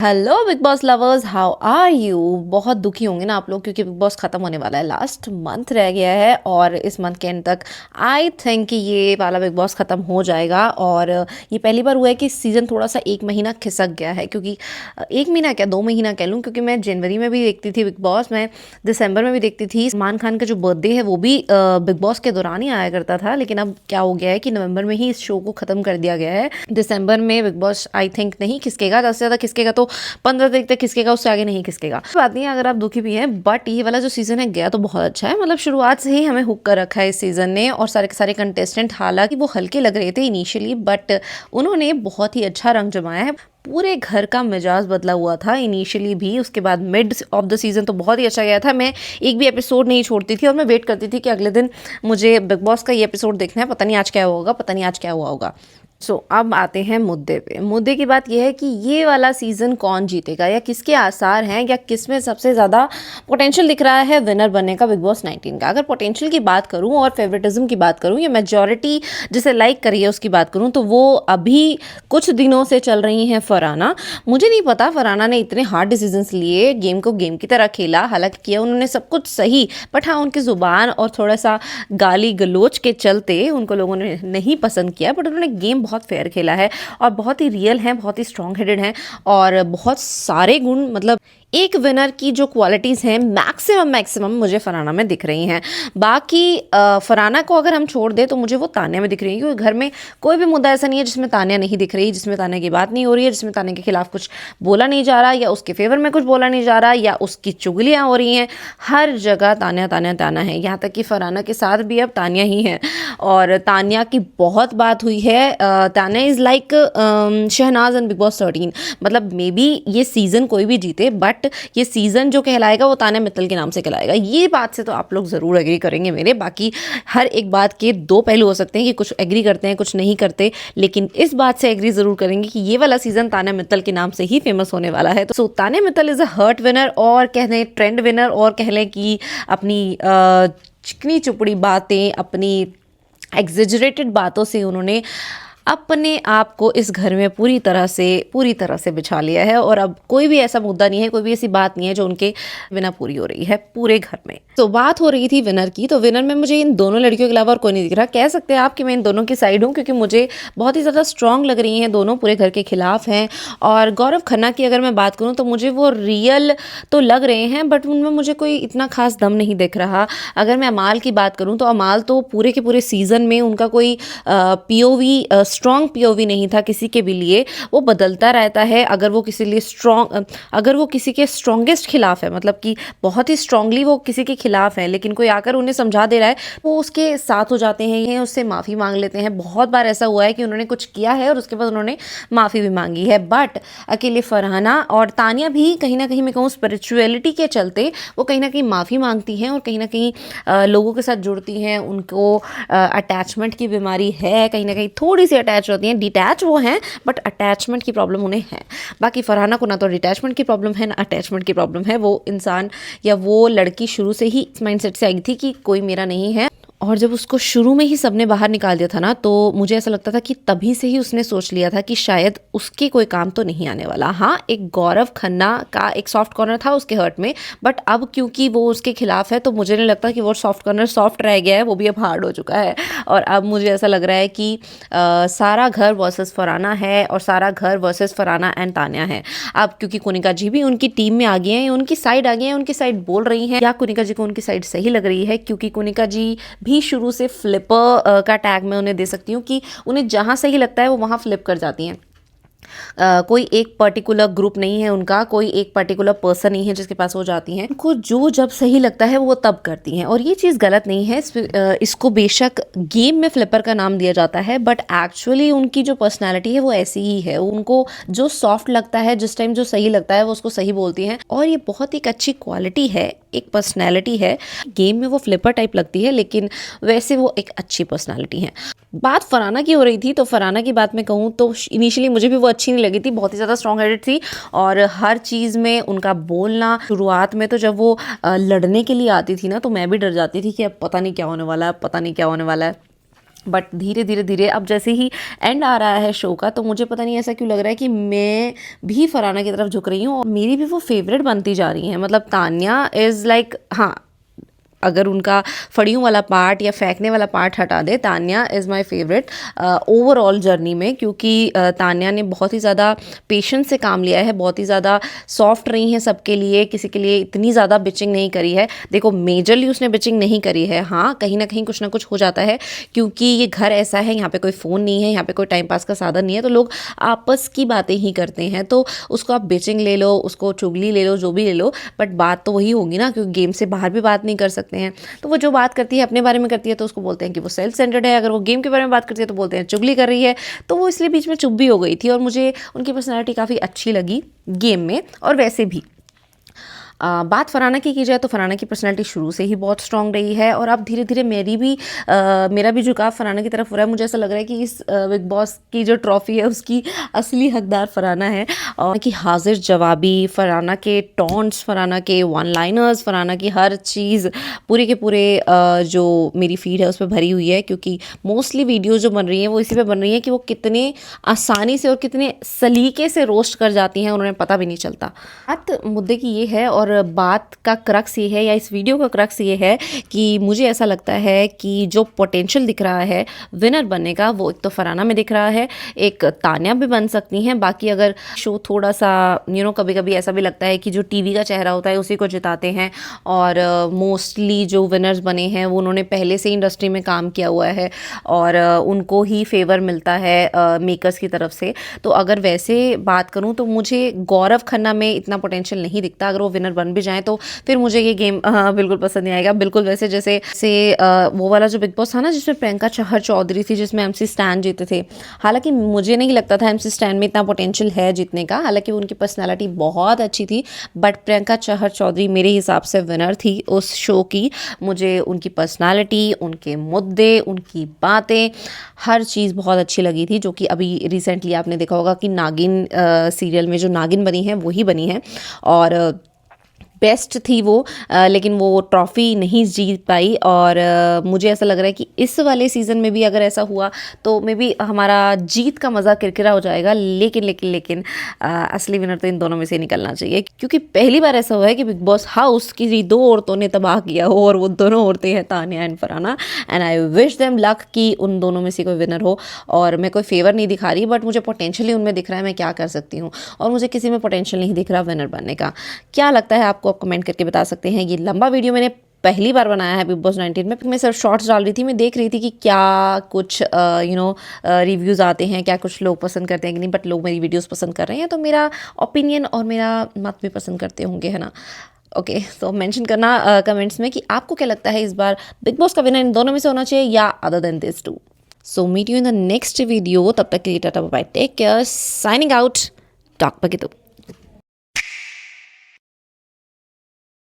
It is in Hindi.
Hello big boss lovers, how are you. बहुत दुखी होंगे ना आप लोग क्योंकि बिग बॉस खत्म होने वाला है। लास्ट मंथ रह गया है और इस मंथ के एंड तक आई थिंक कि ये वाला बिग बॉस खत्म हो जाएगा। और ये पहली बार हुआ है कि सीज़न थोड़ा सा एक महीना खिसक गया है, क्योंकि एक महीना क्या 2 महीना कह लूँ, क्योंकि मैं जनवरी में भी देखती थी बिग बॉस, मैं दिसंबर में भी देखती थी। सलमान खान का जो बर्थडे है वो भी बिग बॉस के दौरान ही आया करता था, लेकिन अब क्या हो गया है कि नवंबर में ही इस शो को खत्म कर दिया गया है। दिसंबर में बिग बॉस आई थिंक नहीं खिसकेगा, ज़्यादा से ज़्यादा खिसकेगा तो 15 तारीख तक खिसकेगा, उससे आगे नहीं खिसकेगा। बात नहीं है अगर आप दुखी भी हैं, बट ये वाला जो सीजन है गया तो बहुत अच्छा है। मतलब शुरुआत से ही हमें हुक कर रखा है इस सीजन ने, और सारे के सारे कंटेस्टेंट हालांकि वो हल्के लग रहे थे इनिशियली, बट उन्होंने बहुत ही अच्छा रंग जमाया है। पूरे घर का मिजाज बदला हुआ था इनिशियली भी, उसके बाद मिड ऑफ द सीज़न तो बहुत ही अच्छा गया था। मैं एक भी एपिसोड नहीं छोड़ती थी और मैं वेट करती थी कि अगले दिन मुझे बिग बॉस का ये एपिसोड देखना है, पता नहीं आज क्या हुआ होगा, पता नहीं आज क्या हुआ होगा। अब आते हैं मुद्दे पे। मुद्दे की बात यह है कि ये वाला सीज़न कौन जीतेगा, या किसके आसार हैं, या किस में सबसे ज़्यादा पोटेंशियल दिख रहा है विनर बनने का बिग बॉस 19 का। अगर पोटेंशियल की बात करूं और फेवरेटिज्म की बात करूं, या मेजॉरिटी जिसे लाइक करी है उसकी बात करूं, तो वो अभी कुछ दिनों से चल रही हैं फरहाना। मुझे नहीं पता फरहाना ने इतने हार्ड डिसीजंस लिए, गेम को गेम की तरह खेला, हालांकि किया उन्होंने सब कुछ सही, बट हाँ उनकी ज़ुबान और थोड़ा सा गाली गलोच के चलते उनको लोगों ने नहीं पसंद किया। बट उन्होंने गेम बहुत फेयर खेला है और बहुत ही रियल हैं, बहुत ही स्ट्रॉन्ग हेडेड हैं, और बहुत सारे गुण, मतलब एक विनर की जो क्वालिटीज़ हैं मैक्सिमम मुझे फरहाना में दिख रही हैं। बाकी फरहाना को अगर हम छोड़ दें तो मुझे वो तान्या में दिख रही है, क्योंकि घर में कोई भी मुद्दा ऐसा नहीं है जिसमें तान्या नहीं दिख रही, जिसमें तान्या की बात नहीं हो रही है, जिसमें तान्या के खिलाफ कुछ बोला नहीं जा रहा, या उसके फेवर में कुछ बोला नहीं जा रहा, या उसकी चुगलियाँ हो रही हैं। हर जगह तान्या तान्या तान्या है, यहाँ तक कि फरहाना के साथ भी अब तान्या ही है। और तान्या की बहुत बात हुई है। Tanya is like Shehnaaz and big boss 13। मतलब मे बी ये सीज़न कोई भी जीते, बट ये सीज़न जो कहलाएगा वो तान्या मित्तल के नाम से कहलाएगा। ये बात से तो आप लोग ज़रूर एग्री करेंगे मेरे। बाकी हर एक बात के दो पहलू हो सकते हैं कि कुछ एग्री करते हैं कुछ नहीं करते, लेकिन इस बात से एग्री ज़रूर करेंगे कि ये वाला सीज़न तान्या मित्तल के नाम से ही फेमस होने वाला है। तो Tanya Mittal is a hurt winner, और कह लें ट्रेंड विनर, और कह लें कि अपनी चिकनी चुपड़ी बातें, अपनी एग्जेजरेटेड बातों से उन्होंने अपने आप को इस घर में पूरी तरह से बिछा लिया है। और अब कोई भी ऐसा मुद्दा नहीं है, कोई भी ऐसी बात नहीं है जो उनके बिना पूरी हो रही है पूरे घर में। तो बात हो रही थी विनर की, तो विनर में मुझे इन दोनों लड़कियों के अलावा और कोई नहीं दिख रहा। कह सकते हैं आप कि मैं इन दोनों की साइड हूँ, क्योंकि मुझे बहुत ही ज़्यादा स्ट्रॉन्ग लग रही हैं दोनों, पूरे घर के खिलाफ हैं। और गौरव खन्ना की अगर मैं बात करूँ तो मुझे वो रियल तो लग रहे हैं, बट उनमें मुझे कोई इतना खास दम नहीं दिख रहा। अगर मैं अमाल की बात करूँ तो अमाल तो पूरे के पूरे सीज़न में उनका कोई पीओवी, स्ट्रॉन्ग पीओवी नहीं था किसी के भी लिए। वो बदलता रहता है। अगर वो किसी लिए अगर वो किसी के स्ट्रॉन्गेस्ट खिलाफ है, मतलब कि बहुत ही स्ट्रांगली वो किसी के खिलाफ है, लेकिन कोई आकर उन्हें समझा दे रहा है, वो उसके साथ हो जाते हैं, उससे माफ़ी मांग लेते हैं। बहुत बार ऐसा हुआ है कि उन्होंने कुछ किया है और उसके बाद उन्होंने माफ़ी भी मांगी है। बट अकेले फरहाना और तानिया भी कहीं ना कहीं, मैं कहूँ स्पिरिचुअलिटी के चलते, वो कहीं ना कहीं माफ़ी मांगती हैं और कहीं ना कहीं लोगों के साथ जुड़ती हैं। उनको अटैचमेंट की बीमारी है, कहीं ना कहीं थोड़ी सी अटैच होती हैं। डिटैच वो हैं, बट अटैचमेंट की प्रॉब्लम उन्हें है। बाकी फरहाना को ना तो डिटैचमेंट की प्रॉब्लम है ना अटैचमेंट की प्रॉब्लम है। वो इंसान या वो लड़की शुरू से ही इस माइंडसेट से आई थी कि कोई मेरा नहीं है। और जब उसको शुरू में ही सबने बाहर निकाल दिया था ना, तो मुझे ऐसा लगता था कि तभी से ही उसने सोच लिया था कि शायद उसके कोई काम तो नहीं आने वाला। हाँ, एक गौरव खन्ना का एक सॉफ्ट कॉर्नर था उसके हर्ट में, बट अब क्योंकि वो उसके खिलाफ है तो मुझे नहीं लगता कि वो सॉफ्ट कॉर्नर सॉफ्ट रह गया है, वो भी अब हार्ड हो चुका है। और अब मुझे ऐसा लग रहा है कि सारा घर वर्सेस फरहाना है, और सारा घर वर्सेस फरहाना एंड तान्या है। अब क्योंकि कोनिका जी भी उनकी टीम में आ गए हैं, उनकी साइड आ गए हैं, उनकी साइड बोल रही हैं, या कोनिका जी को उनकी साइड सही लग रही है, क्योंकि कोनिका जी भी शुरू से फ्लिपर का टैग मैं उन्हें दे सकती हूँ कि उन्हें जहाँ सही लगता है वो वहाँ फ्लिप कर जाती हैं। कोई एक पर्टिकुलर ग्रुप नहीं है उनका, कोई एक पर्टिकुलर पर्सन नहीं है जिसके पास वो जाती हैं। उनको जो जब सही लगता है वो तब करती हैं, और ये चीज़ गलत नहीं है। इसको बेशक गेम में फ्लिपर का नाम दिया जाता है, बट एक्चुअली उनकी जो पर्सनैलिटी है वो ऐसी ही है। उनको जो सॉफ्ट लगता है, जिस टाइम जो सही लगता है वो उसको सही बोलती हैं, और ये बहुत एक अच्छी क्वालिटी है, एक पर्सनैलिटी है। गेम में वो फ्लिपर टाइप लगती है, लेकिन वैसे वो एक अच्छी पर्सनैलिटी है। बात फरहाना की हो रही थी, तो फरहाना की बात मैं कहूँ तो इनिशियली मुझे भी वो अच्छी नहीं लगी थी। बहुत ही ज़्यादा स्ट्रॉन्ग हेडेड थी, और हर चीज़ में उनका बोलना, शुरुआत में तो जब वो लड़ने के लिए आती थी ना, तो मैं भी डर जाती थी कि अब पता नहीं क्या होने वाला है, पता नहीं क्या होने वाला है। बट धीरे धीरे धीरे अब जैसे ही एंड आ रहा है शो का, तो मुझे पता नहीं ऐसा क्यों लग रहा है कि मैं भी फरहाना की तरफ झुक रही हूँ और मेरी भी वो फेवरेट बनती जा रही हैं। मतलब तान्या इज़ लाइक, हाँ, अगर उनका फड़ियों वाला पार्ट या फेंकने वाला पार्ट हटा दे, Tanya is my favourite overall journey में, क्योंकि तान्या ने बहुत ही ज़्यादा पेशेंस से काम लिया है, बहुत ही ज़्यादा सॉफ्ट रही है सबके लिए, किसी के लिए इतनी ज़्यादा बिचिंग नहीं करी है। देखो मेजरली उसने बिचिंग नहीं करी है, हाँ कहीं ना कहीं कुछ ना कुछ हो जाता है, क्योंकि ये घर ऐसा है, यहाँ पे कोई फ़ोन नहीं है, यहाँ पे कोई टाइम पास का साधन नहीं है, तो लोग आपस की बातें ही करते हैं। तो उसको आप बिचिंग ले लो, उसको चुगली ले लो, जो भी ले लो, बट बात तो वही होगी ना, क्योंकि गेम से बाहर भी बात नहीं कर सकते हैं। तो वो जो बात करती है अपने बारे में करती है, तो उसको बोलते हैं कि वो सेल्फ सेंटर्ड है। अगर वो गेम के बारे में बात करती है तो बोलते हैं चुगली कर रही है। तो वो इसलिए बीच में चुप भी हो गई थी, और मुझे उनकी पर्सनैलिटी काफ़ी अच्छी लगी गेम में और वैसे भी। बात फरहाना की जाए तो फरहाना की पर्सनैलिटी शुरू से ही बहुत स्ट्रांग रही है, और अब धीरे धीरे मेरा भी झुकाव फरहाना की तरफ हो रहा है। मुझे ऐसा लग रहा है कि इस बिग बॉस की जो ट्रॉफी है उसकी असली हकदार फरहाना है। और कि हाजिर जवाबी, फरहाना के टॉन्ट्स, फरहाना के वन लाइनर्स, फरहाना की हर चीज़ पूरे के पूरे जो मेरी फीड है उस पर भरी हुई है, क्योंकि मोस्टली वीडियोज़ जो बन रही हैं वो इसी पे बन रही हैं कि वो कितने आसानी से और कितने सलीके से रोस्ट कर जाती हैं, उन्हें पता भी नहीं चलता। बात मुद्दे की ये है, और बात का क्रक्स ये है, या इस वीडियो का क्रक्स ये है कि मुझे ऐसा लगता है कि जो पोटेंशियल दिख रहा है विनर बनने का, वो एक तो फरहाना में दिख रहा है, एक तान्या भी बन सकती हैं। बाकी अगर शो थोड़ा सा कभी कभी ऐसा भी लगता है कि जो टीवी का चेहरा होता है उसी को जिताते हैं, और मोस्टली जो विनर्स बने हैं वो उन्होंने पहले से इंडस्ट्री में काम किया हुआ है, और उनको ही फेवर मिलता है मेकर्स की तरफ से। तो अगर वैसे बात करूं तो मुझे गौरव खन्ना में इतना पोटेंशियल नहीं दिखता। अगर वो विनर बन भी जाए तो फिर मुझे ये गेम बिल्कुल पसंद नहीं आएगा। बिल्कुल वैसे जैसे वो वाला जो बिग बॉस था ना जिसमें प्रियंका चहर चौधरी थी, जिसमें एमसी स्टैन जीते थे। हालांकि मुझे नहीं लगता था एमसी स्टैन में इतना पोटेंशियल है जीतने का, हालांकि उनकी पर्सनैलिटी बहुत अच्छी थी, बट प्रियंका चहर चौधरी मेरे हिसाब से विनर थी उस शो की। मुझे उनकी पर्सनैलिटी, उनके मुद्दे, उनकी बातें, हर चीज़ बहुत अच्छी लगी थी, जो कि अभी रिसेंटली आपने देखा होगा कि नागिन सीरियल में जो नागिन बनी है वही बनी है, और बेस्ट थी वो। लेकिन वो ट्रॉफ़ी नहीं जीत पाई, और मुझे ऐसा लग रहा है कि इस वाले सीज़न में भी अगर ऐसा हुआ तो मे बी हमारा जीत का मज़ा किरकिरा हो जाएगा। लेकिन लेकिन लेकिन असली विनर तो इन दोनों में से निकलना चाहिए, क्योंकि पहली बार ऐसा हुआ है कि बिग बॉस हाउस की दो औरतों ने तबाह किया हो, और वो दोनों औरतें हैं Tanya and Farhana. And I wish them luck कि उन दोनों में से कोई विनर हो। और मैं कोई फेवर नहीं दिखा रही, बट मुझे पोटेंशियली उनमें दिख रहा है मैं क्या कर सकती हूँ, और मुझे किसी में पोटेंशियल नहीं दिख रहा विनर बनने का। क्या लगता है आपको, आप कमेंट करके बता सकते हैं। ये लंबा वीडियो मैंने पहली बार बनाया है बिग बॉस 19 में। मैं सिर्फ शॉर्ट्स डाल रही थी, मैं देख रही थी कि क्या कुछ रिव्यूज़ आते हैं, क्या कुछ लोग पसंद करते हैं कि नहीं, बट लोग मेरी वीडियोस पसंद कर रहे हैं, तो मेरा ओपिनियन और मेरा मत भी पसंद करते होंगे, है ना। ओके, तो मेंशन करना कमेंट्स में कि आपको क्या लगता है इस बार बिग बॉस का विनर इन दोनों में से होना चाहिए या other than this two. So meet you in the next video, तब तक के लिए tata bye, take care, signing out, talk बगे तो।